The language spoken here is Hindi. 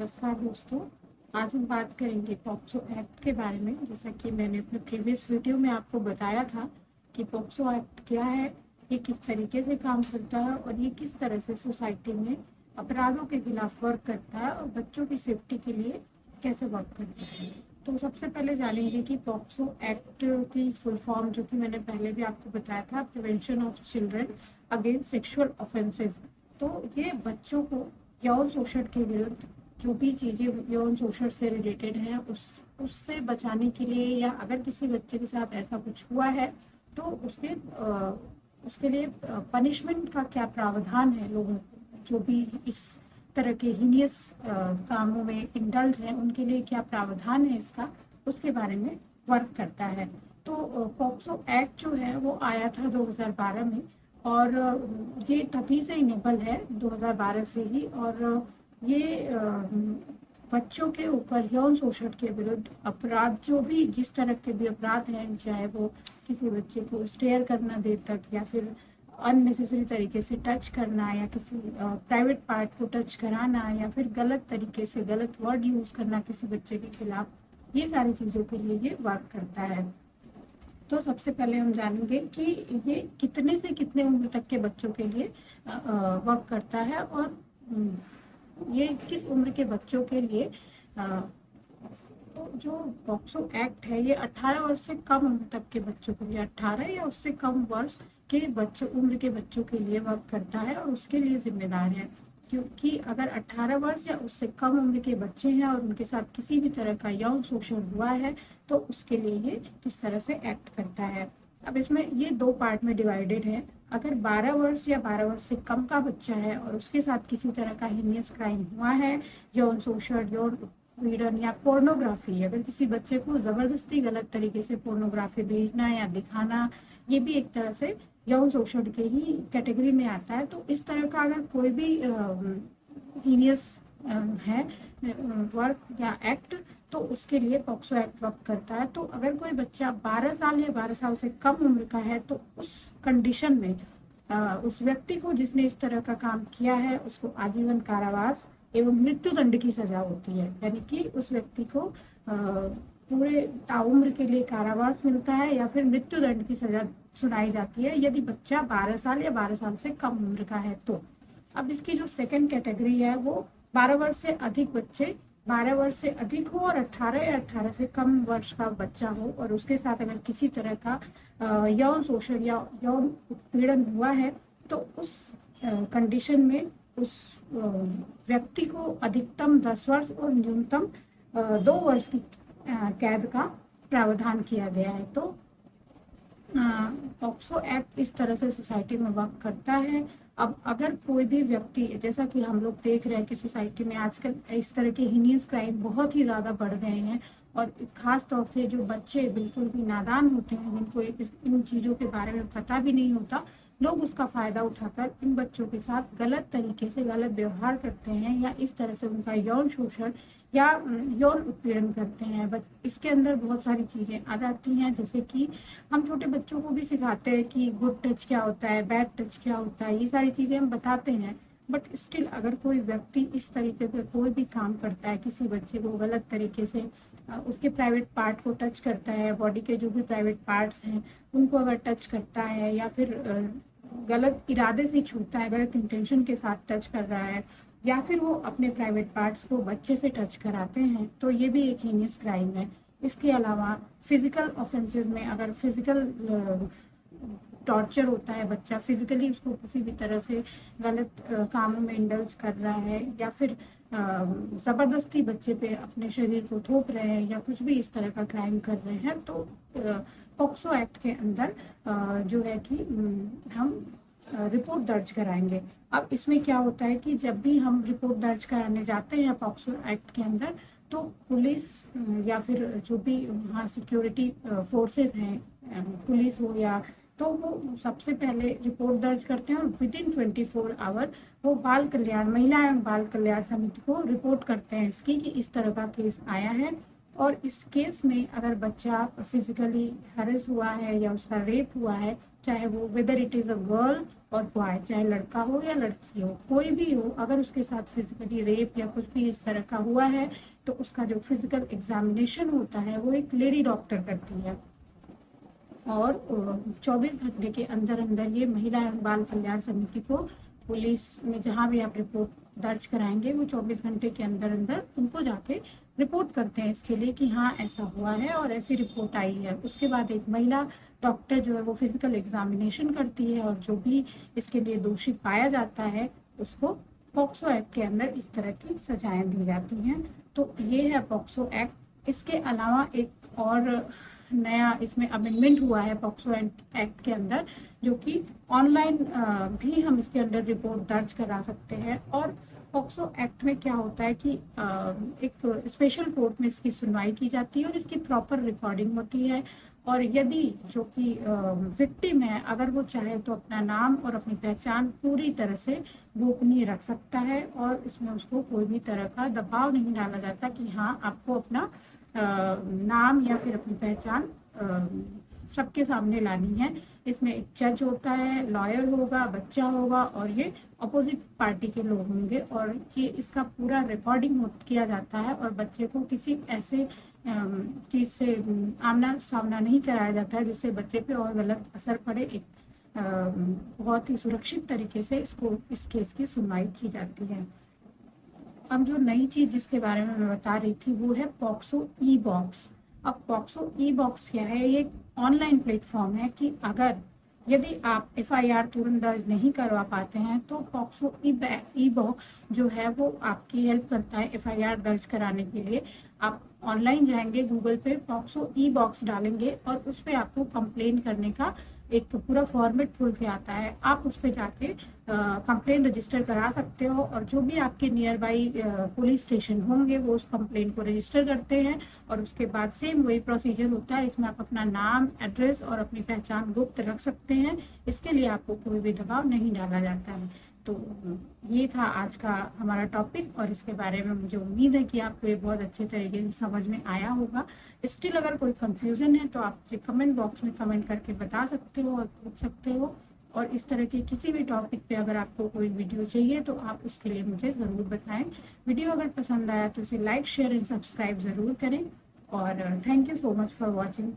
नमस्कार दोस्तों। आज हम बात करेंगे पॉक्सो एक्ट के बारे में। जैसा कि मैंने अपने प्रीवियस वीडियो में आपको बताया था कि पॉक्सो एक्ट क्या है, ये किस तरीके से काम करता है और ये किस तरह से सोसाइटी में अपराधों के खिलाफ वर्क करता है और बच्चों की सेफ्टी के लिए कैसे वर्क करता है। तो सबसे पहले जानेंगे कि पॉक्सो एक्ट की फुल फॉर्म, जो कि मैंने पहले भी आपको बताया था, prevention of children against sexual offences. तो ये बच्चों को यौन शोषण के विरुद्ध जो भी चीजें यौन शोषण से रिलेटेड हैं उससे बचाने के लिए, या अगर किसी बच्चे के साथ ऐसा कुछ हुआ है तो उसके लिए पनिशमेंट का क्या प्रावधान है, लोगों को जो भी इस तरह के हीनियस कामों में इंडल्ज हैं उनके लिए क्या प्रावधान है इसका, उसके बारे में वर्क करता है। तो पॉक्सो एक्ट जो है वो आया था 2012 में, और ये तभी से इनेबल है 2012 से ही। और ये बच्चों के ऊपर यौन शोषण के विरुद्ध अपराध, जो भी जिस तरह के भी अपराध हैं, चाहे वो किसी बच्चे को स्टेयर करना देर तक, या फिर अननेसेसरी तरीके से टच करना, या किसी प्राइवेट पार्ट को टच कराना, या फिर गलत तरीके से गलत वर्ड यूज करना किसी बच्चे के खिलाफ, ये सारी चीजों के लिए ये वर्क करता है। तो सबसे पहले हम जानेंगे कि ये कितने से कितने उम्र तक के बच्चों के लिए वर्क करता है, और ये किस उम्र के बच्चों के लिए। तो जो पॉक्सो एक्ट है ये 18 वर्ष से कम उम्र तक के बच्चों के लिए, 18 या उससे कम वर्ष के बच्चों उम्र के बच्चों के लिए वर्क करता है और उसके लिए जिम्मेदार है। क्योंकि अगर 18 वर्ष या उससे कम उम्र के बच्चे हैं और उनके साथ किसी भी तरह का यौन शोषण हुआ है तो उसके लिए ये किस तरह से एक्ट करता है। अब इसमें ये दो पार्ट में डिवाइडेड है। अगर 12 वर्ष या 12 वर्ष से कम का बच्चा है और उसके साथ किसी तरह का हीनियस क्राइम हुआ है, यौन शोषण, यौन उत्पीड़न या पोर्नोग्राफी, अगर किसी बच्चे को जबरदस्ती गलत तरीके से पोर्नोग्राफी भेजना या दिखाना, ये भी एक तरह से यौन शोषण के ही कैटेगरी में आता है। तो इस तरह का अगर कोई भी हीनियस है वर्क या एक्ट, तो उसके लिए पॉक्सो एक्ट वर्क करता है। तो अगर कोई बच्चा 12 साल या 12 साल से कम उम्र का है तो उस कंडीशन में उस व्यक्ति को जिसने इस तरह का काम किया है उसको आजीवन कारावास एवं मृत्यु दंड की सजा होती है। यानी कि उस व्यक्ति को पूरे ताउम्र के लिए कारावास मिलता है या फिर मृत्यु दंड की सजा सुनाई जाती है यदि बच्चा 12 साल या 12 साल से कम उम्र का है तो। अब इसकी जो सेकंड कैटेगरी है वो 12 वर्ष से अधिक बच्चे, 12 वर्ष से अधिक हो और 18 या 18 से कम वर्ष का बच्चा हो और उसके साथ अगर किसी तरह का यौन शोषण या यौन उत्पीड़न हुआ है तो उस कंडीशन में उस व्यक्ति को अधिकतम 10 वर्ष और न्यूनतम 2 वर्ष की कैद का प्रावधान किया गया है। तो पॉक्सो एक्ट इस तरह से सोसाइटी में वर्क करता है। अब अगर कोई भी व्यक्ति, जैसा कि हम लोग देख रहे हैं कि सोसाइटी में आजकल इस तरह के हीनियस क्राइम बहुत ही ज़्यादा बढ़ गए हैं, और खास तौर से जो बच्चे बिल्कुल भी नादान होते हैं, जिनको इन चीज़ों के बारे में पता भी नहीं होता, लोग उसका फ़ायदा उठाकर इन बच्चों के साथ गलत तरीके से गलत व्यवहार करते हैं या इस तरह से उनका यौन शोषण या यौन उत्पीड़न करते हैं। बट इसके अंदर बहुत सारी चीज़ें आ जाती हैं, जैसे कि हम छोटे बच्चों को भी सिखाते हैं कि गुड टच क्या होता है, बैड टच क्या होता है, ये सारी चीज़ें हम बताते हैं। बट स्टिल अगर कोई व्यक्ति इस तरीके से कोई भी काम करता है, किसी बच्चे को गलत तरीके से उसके प्राइवेट पार्ट को टच करता है, बॉडी के जो भी प्राइवेट पार्ट्स हैं उनको अगर टच करता है या फिर गलत इरादे से छूता है, गलत इंटेंशन के साथ टच कर रहा है, या फिर वो अपने प्राइवेट पार्ट्स को बच्चे से टच कराते हैं, तो ये भी एक हीनियस क्राइम है। इसके अलावा फिजिकल ऑफेंसेस में अगर फिजिकल टॉर्चर होता है, बच्चा फिजिकली उसको किसी भी तरह से गलत कामों में इंडल्ज कर रहा है, या फिर जबरदस्ती बच्चे पे अपने शरीर को थोप रहे हैं या कुछ भी इस तरह का क्राइम कर रहे हैं, तो पॉक्सो एक्ट के अंदर जो है कि हम रिपोर्ट दर्ज कराएंगे। अब इसमें क्या होता है कि जब भी हम रिपोर्ट दर्ज कराने जाते हैं पॉक्सो एक्ट के अंदर, तो पुलिस या फिर जो भी वहाँ सिक्योरिटी फोर्सेस हैं, पुलिस हो या, तो वो सबसे पहले रिपोर्ट दर्ज करते हैं और विद इन 24 आवर वो बाल कल्याण, महिला एवं बाल कल्याण समिति को रिपोर्ट करते हैं इसकी कि इस तरह का केस आया है और इस केस में अगर बच्चा फिजिकली हरेस हुआ है या उसका रेप हुआ है, चाहे वो whether it is a girl और बॉय, चाहे लड़का हो या लड़की हो, कोई भी हो, अगर उसके साथ फिजिकली रेप या कुछ भी इस तरह का हुआ है तो उसका जो फिजिकल एग्जामिनेशन होता है वो एक लेडी डॉक्टर करती है। और 24 घंटे के अंदर अंदर ये महिला एवं बाल कल्याण समिति को, पुलिस में जहाँ भी आप रिपोर्ट दर्ज कराएंगे, वो 24 घंटे के अंदर अंदर उनको जाके रिपोर्ट करते हैं इसके लिए कि हाँ ऐसा हुआ है और ऐसी रिपोर्ट आई है। उसके बाद एक महिला डॉक्टर जो है वो फिजिकल एग्जामिनेशन करती है और जो भी इसके लिए दोषी पाया जाता है उसको पॉक्सो एक्ट के अंदर इस तरह की सजाएं दी जाती हैं। तो ये है पॉक्सो एक्ट। इसके अलावा एक और नया इसमें अमेंडमेंट हुआ है पॉक्सो एक्ट के अंदर, जो कि ऑनलाइन भी हम इसके अंदर रिपोर्ट दर्ज करा सकते हैं। और पॉक्सो एक्ट में क्या होता है कि एक स्पेशल कोर्ट में इसकी सुनवाई की जाती है और इसकी प्रॉपर रिकॉर्डिंग होती है। और यदि जो कि विक्टिम है, अगर वो चाहे तो अपना नाम और अपनी पहचान पूरी तरह से गोपनीय रख सकता है और इसमें उसको कोई भी तरह का दबाव नहीं डाला जाता कि हाँ आपको अपना नाम या फिर अपनी पहचान सबके सामने लानी है। इसमें एक जज होता है, लॉयर होगा, बच्चा होगा और ये अपोजिट पार्टी के लोग होंगे और ये इसका पूरा रिकॉर्डिंग किया जाता है और बच्चे को किसी ऐसे चीज से आमना सामना नहीं कराया जाता है जिससे बच्चे पे और गलत असर पड़े। एक बहुत ही सुरक्षित तरीके से इस केस की सुनवाई की जाती है। अब जो नई चीज जिसके बारे में मैं बता रही थी वो है पॉक्सो ई बॉक्स। अब पॉक्सो ई बॉक्स क्या है? ये ऑनलाइन प्लेटफॉर्म है कि अगर यदि आप एफआईआर तुरंत दर्ज नहीं करवा पाते हैं तो पॉक्सो ई बॉक्स जो है वो आपकी हेल्प करता है एफआईआर दर्ज कराने के लिए। आप ऑनलाइन जाएंगे, गूगल पे पॉक्सो ई बॉक्स डालेंगे और उस पर आपको कंप्लेन करने का एक पूरा फॉर्मेट खुल के आता है। आप उस पर जाके कंप्लेन रजिस्टर करा सकते हो और जो भी आपके नियर बाई पुलिस स्टेशन होंगे वो उस कंप्लेन को रजिस्टर करते हैं और उसके बाद सेम वही प्रोसीजर होता है। इसमें आप अपना नाम, एड्रेस और अपनी पहचान गुप्त रख सकते हैं। इसके लिए आपको कोई भी दबाव नहीं डाला जाता है। तो ये था आज का हमारा टॉपिक और इसके बारे में मुझे उम्मीद है कि आपको ये बहुत अच्छे तरीके से समझ में आया होगा। स्टिल अगर कोई कंफ्यूजन है तो आप मुझे कमेंट बॉक्स में कमेंट करके बता सकते हो और पूछ सकते हो। और इस तरह के किसी भी टॉपिक पे अगर आपको कोई वीडियो चाहिए तो आप उसके लिए मुझे ज़रूर बताएं। वीडियो अगर पसंद आया तो इसे लाइक, शेयर एंड सब्सक्राइब ज़रूर करें। और thank you so much for watching.